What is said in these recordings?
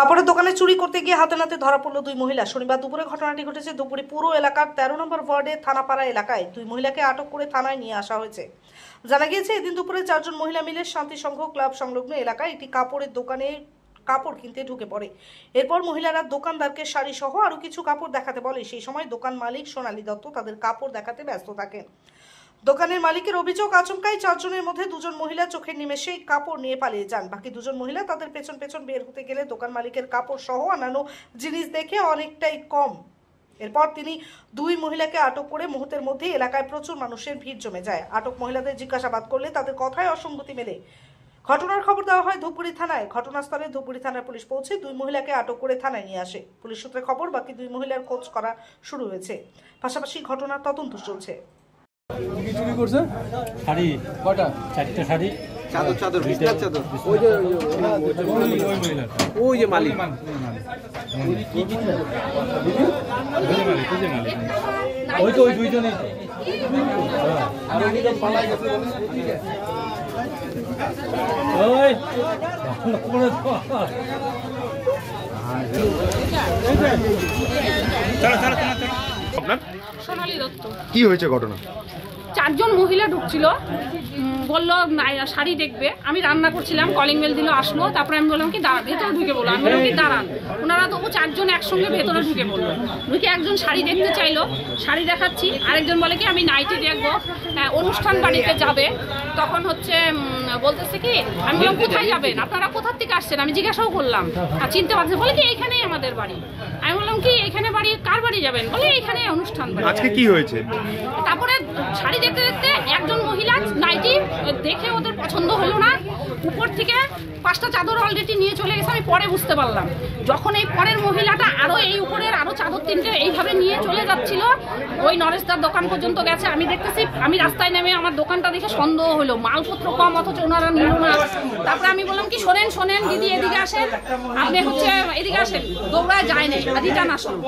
কাপড়ের দোকানে চুরি করতে গিয়ে হাতে নাতে ধরা পড়ল দুই মহিলা। শনিবার দুপুরে ঘটনাটি ঘটেছে ধুপগুড়ি পুরো এলাকার 13 নম্বর ওয়ার্ডে থানাপাড়া এলাকায়। দুই মহিলাকে আটক করে থানায় নিয়ে আসা হয়েছে। জানা গিয়েছে এদিন দুপুরে 4 জন মহিলা মিলে শান্তি সংঘ ক্লাব সংলগ্ন এলাকায় একটি কাপড়ের দোকানে কাপড় কিনতে ঢুকে পড়ে। এরপর মহিলারা দোকানদারকে শাড়ি সহ আরো কিছু কাপড় দেখাতে বলে। সেই সময় দোকান মালিক সোনালী দত্ত তাদের কাপড় দেখাতে ব্যস্ত থাকেন। দোকানের মালিকের অভিযোগ, আচমকাই 4 জনের মধ্যে 2 জন মহিলা চোখের নিমেষেই কাপড় নিয়ে পালিয়ে যান। বাকি 2 জন মহিলা তাদের পেছন পেছন বের হতে গেলে দোকান মালিকের কাপড় সহ অন্যান্য জিনিস দেখে অনেকটাই কম। এরপর তিনি 2 মহিলাকে আটক করে মুহূর্তের মধ্যে এলাকায় প্রচুর মানুষের ভিড় জমে যায়। আটক মহিলাদের জিজ্ঞাসাবাদ করলে তাদের কথায় অসঙ্গতি মেলে। ঘটনার খবর দেওয়া হয় ধুপগুড়ি থানায়। ঘটনাস্থলে ধুপগুড়ি থানার পুলিশ পৌঁছে 2 মহিলাকে আটক করে থানায় নিয়ে আসে। পুলিশ সূত্রে খবর, বাকি 2 মহিলার খোঁজ করা শুরু হয়েছে। পাশাপাশি ঘটনার তদন্ত চলছে। কি চুরি করছে? শাড়ি কটা? 4টা শাড়ি, চাদর, চাদর, বিছানার চাদর। ওই যে ওই যে মালিক কি কি ওই তো ওই দুইজনেই আর ওই যে পালাই গেছে। ওই কোন চলো চলো চলো। আপনার সোনালী দত্ত। কি হয়েছে ঘটনা? 4 জন মহিলা ঢুকছিল, বললো শাড়ি দেখবে। আমি রান্না করছিলাম, কলিং বেল দিল, আসলো। তারপরে আমি বললাম কি ভেতরে ঢুকে বললো। আমি বললাম কি দাঁড়ান। ওনারা তবু 4 জন একসঙ্গে ভেতরে ঢুকে বললো। ঢুকে একজন শাড়ি দেখতে চাইলো, শাড়ি দেখাচ্ছি। আরেকজন বলে কি আমি নাইটি দেখবো, অনুষ্ঠান বাড়িতে যাবে। তখন হচ্ছে বলতেছে কি, আমি বললাম কোথায় যাবেন, আপনারা কোথার থেকে আসছেন, আমি জিজ্ঞাসাও করলাম। আর চিনতে পারছে, বলে কি এইখানেই আমাদের বাড়ি। আমি বললাম কি এখানে বাড়ি, কার বাড়ি যাবেন, বলে এইখানে অনুষ্ঠান বাড়ি। আজকে কি হয়েছে? তারপরে শাড়ি দেখতে দেখতে একজন মহিলা নাইটি দেখে ওদের পছন্দ হলো না, উপর থেকে 5টা চাদর অলরেডি নিয়ে চলে গেছে। আমি পরে বুঝতে পারলাম, যখন এই পরের মহিলাটা আরো এই উপরের আরো চাদর 3টে এইভাবে নিয়ে চলে যাচ্ছিল, ওই নরেশদার দোকান পর্যন্ত গেছে। আমি দেখতেছি, আমি রাস্তায় নেমে আমার দোকানটা দেখে সন্দেহ হলো, মালপত্র কম অথচ ওনারা নিল না। তারপরে আমি বললাম কি শোনেন শোনেন দিদি, এদিকে আসেন, আপনি হচ্ছে এদিকে আসেন। দৌড়ায় যায় নাই, রিটার্ন আসলো।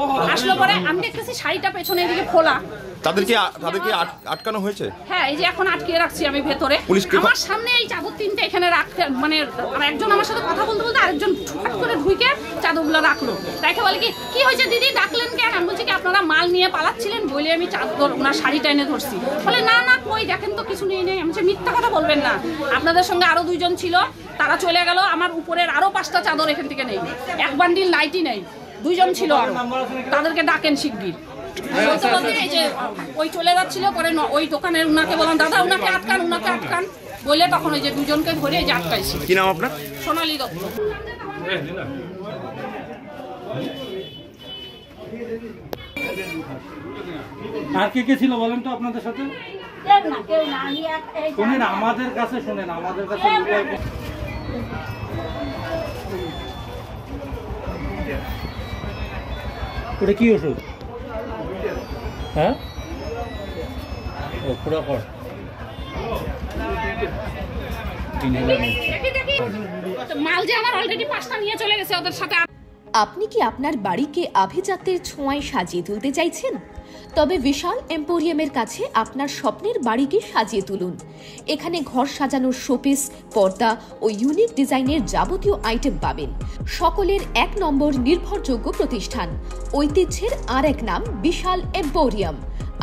পরে আমি দেখতেছি শাড়িটা পেছনে এদিকে খোলা। তাদেরকে আটকানো হয়েছে? হ্যাঁ, এই যে এখন আটকে রাখছি আমি ভেতরে। আমার সামনে এই চাদর 3টে এখানে রাখতে, মানে একজন আমার সাথে কথা বলতে বলতে আরেকজন ঠুক করে ঢুকে চাদরগুলো রাখলো। তাকে বলে কি হয়েছে দিদি, ডাকলেন কেন? আমি বলছি কি আপনারা মাল নিয়ে পালাচ্ছিলেন বলে আমি চাদর ওনার শাড়িটা এনে ধরছি। বলে না না কই, দেখেন তো কিছু নেই। আমি বলছি মিথ্যা কথা বলবেন না, আপনাদের সঙ্গে আরো 2 জন ছিল, তারা চলে গেল। আমার উপরের আরো 5টা চাদর এখান থেকে নেই, 1 বান্ডিল নাইটি নেই, 2 জন ছিল আরো, তাদেরকে ডাকেন শিগগির। বলতে বলতে এই যে ওই চলে যাচ্ছিল। পরে ওই দোকানের উনাকে বললাম দাদা উনাকে আটকান বলে তখন ওই যে 2 জনকে ধরে এই যে আটকাইছি। কি নাম আপনার? সোনালী দত্ত। আর কে ছিল বলেন তো আপনাদের সাথে? শুনেন আমাদের কাছে, ওটা কি ওষুধ? হ্যাঁ, পুরো কর মাল যে আমার অলরেডি 5টা নিয়ে চলে গেছে ওদের সাথে। আপনি কি আপনার বাড়িকে আভিজাত্যের ছোঁয়ায় সাজিয়ে তুলতে চাইছেন? তবে বিশাল এম্পোরিয়ামের কাছে আপনার স্বপ্নের বাড়িকে সাজিয়ে তুলুন। এখানে ঘর সাজানোর শোপিস, পর্দা ও ইউনিক ডিজাইনের যাবতীয় আইটেম পাবেন। সকলের 1 নম্বর নির্ভরযোগ্য প্রতিষ্ঠান। ঐতিহ্যের আর এক নাম বিশাল এম্পোরিয়াম।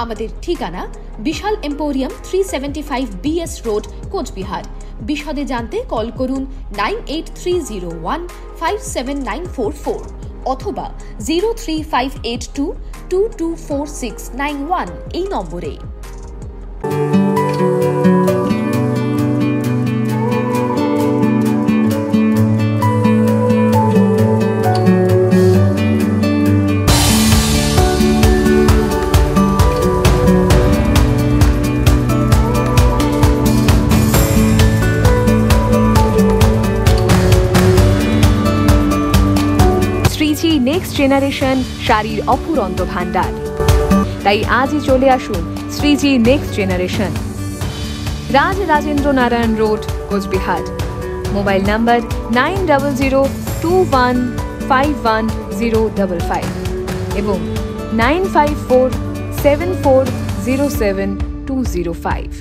আমাদের ঠিকানা বিশাল এম্পোরিয়াম, 375 BS রোড, কোচবিহার। বিশদে জানতে কল করুন 9830157944 অথবা 03582224691 এই নম্বরে। শ্রীজি নেক্সট জেনারেশন শাড়ির অফুরন্ত ভান্ডার। তাই আজই চলে আসুন Shreeji next generation, Rajendra Narayan road, Cooch Behar. Mobile number 9002151055 এবং 9547407205।